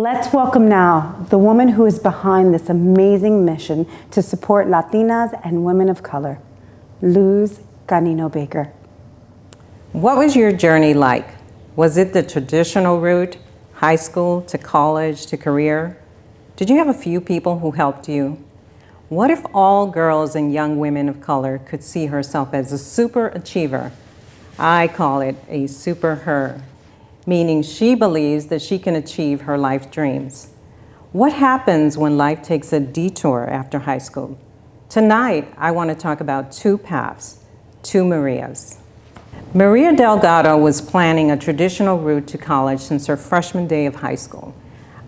Let's welcome now the woman who is behind this amazing mission to support Latinas and women of color, Luz Canino-Baker. What was your journey like? Was it the traditional route, high school to college to career? Did you have a few people who helped you? What if all girls and young women of color could see herself as a super achiever? I call it a SuperHer, meaning she believes that she can achieve her life dreams. What happens when life takes a detour after high school? Tonight, I want to talk about two paths, two Marias. Maria Delgado was planning a traditional route to college since her freshman day of high school,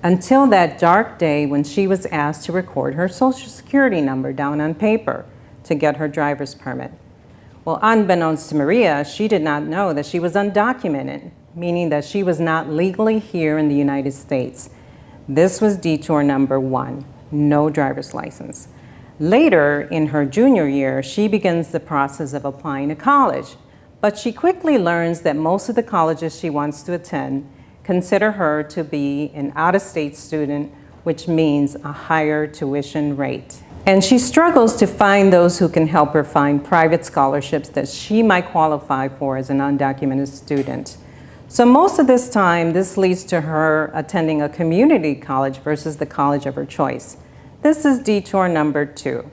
until that dark day when she was asked to record her Social Security number down on paper to get her driver's permit. Well, unbeknownst to Maria, she did not know that she was undocumented, meaning that she was not legally here in the United States. This was detour number 1, no driver's license. Later, in her junior year, she begins the process of applying to college, but she quickly learns that most of the colleges she wants to attend consider her to be an out-of-state student, which means a higher tuition rate. And she struggles to find those who can help her find private scholarships that she might qualify for as an undocumented student. So most of this time, this leads to her attending a community college versus the college of her choice. This is detour number 2.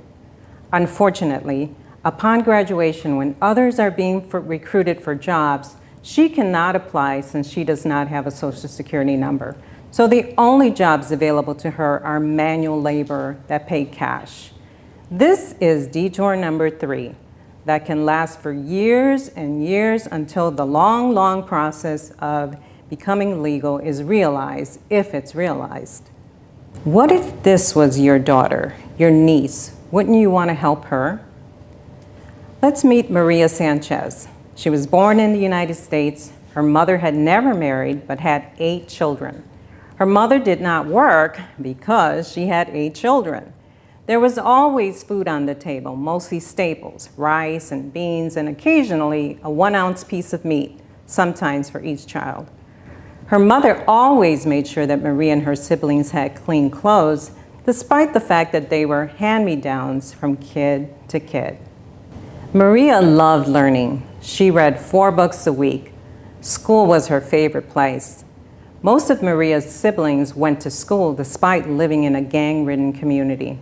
Unfortunately, upon graduation, when others are being recruited for jobs, she cannot apply since she does not have a Social Security number. So the only jobs available to her are manual labor that pay cash. This is detour number 3 that can last for years and years until the long, long process of becoming legal is realized, if it's realized. What if this was your daughter, your niece? Wouldn't you want to help her? Let's meet Maria Sanchez. She was born in the United States. Her mother had never married, but had 8 children. Her mother did not work because she had 8 children. There was always food on the table, mostly staples, rice and beans, and occasionally a 1-ounce piece of meat, sometimes for each child. Her mother always made sure that Maria and her siblings had clean clothes, despite the fact that they were hand-me-downs from kid to kid. Maria loved learning. She read 4 books a week. School was her favorite place. Most of Maria's siblings went to school despite living in a gang-ridden community.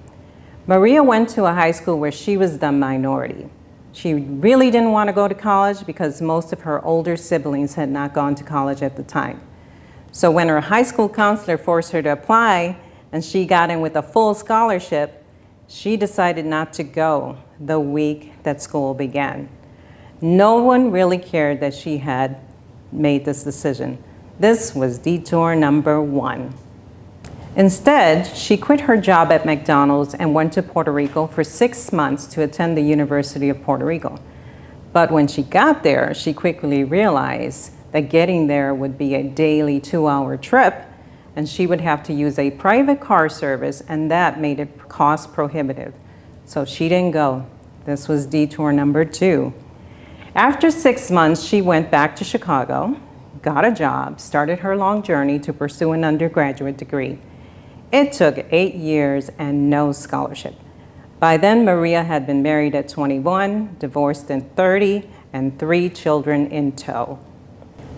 Maria went to a high school where she was the minority. She really didn't want to go to college because most of her older siblings had not gone to college at the time. So when her high school counselor forced her to apply and she got in with a full scholarship, she decided not to go the week that school began. No one really cared that she had made this decision. This was detour number 1. Instead, she quit her job at McDonald's and went to Puerto Rico for 6 months to attend the University of Puerto Rico. But when she got there, she quickly realized that getting there would be a daily 2-hour trip, and she would have to use a private car service, and that made it cost prohibitive. So she didn't go. This was detour number 2. After 6 months, she went back to Chicago, got a job, started her long journey to pursue an undergraduate degree. It took 8 years and no scholarship. By then, Maria had been married at 21, divorced at 30, and 3 children in tow.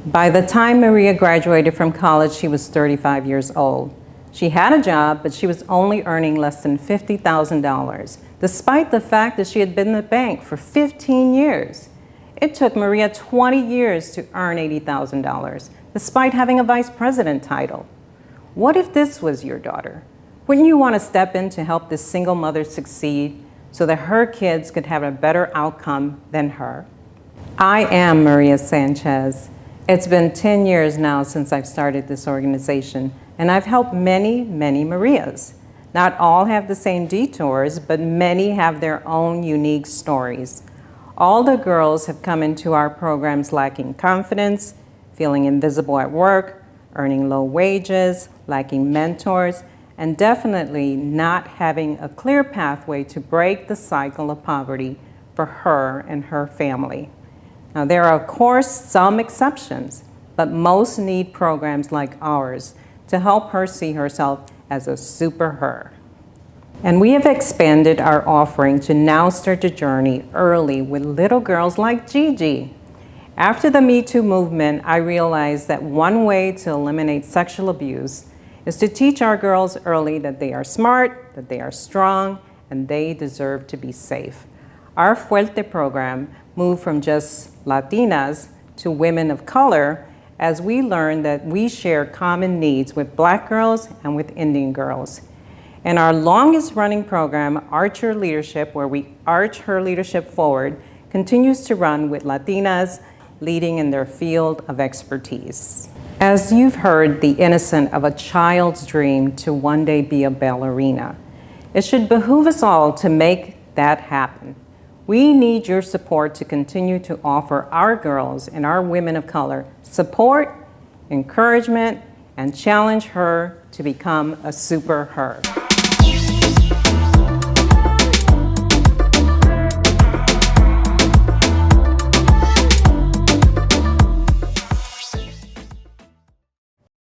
By the time Maria graduated from college, she was 35 years old. She had a job, but she was only earning less than $50,000, despite the fact that she had been in the bank for 15 years. It took Maria 20 years to earn $80,000, despite having a vice president title. What if this was your daughter? Wouldn't you want to step in to help this single mother succeed so that her kids could have a better outcome than her? I am Maria Sanchez. It's been 10 years now since I've started this organization, and I've helped many, many Marias. Not all have the same detours, but many have their own unique stories. All the girls have come into our programs lacking confidence, feeling invisible at work, earning low wages, lacking mentors, and definitely not having a clear pathway to break the cycle of poverty for her and her family. Now, there are, of course, some exceptions, but most need programs like ours to help her see herself as a SuperHer. And we have expanded our offering to now start the journey early with little girls like Gigi. After the Me Too movement, I realized that one way to eliminate sexual abuse is to teach our girls early that they are smart, that they are strong, and they deserve to be safe. Our FUERTE program moved from just Latinas to women of color as we learned that we share common needs with Black girls and with Indian girls. And our longest running program, Arch Her Leadership, where we arch her leadership forward, continues to run with Latinas leading in their field of expertise. As you've heard, the innocent of a child's dream to one day be a ballerina. It should behoove us all to make that happen. We need your support to continue to offer our girls and our women of color support, encouragement, and challenge her to become a SuperHer.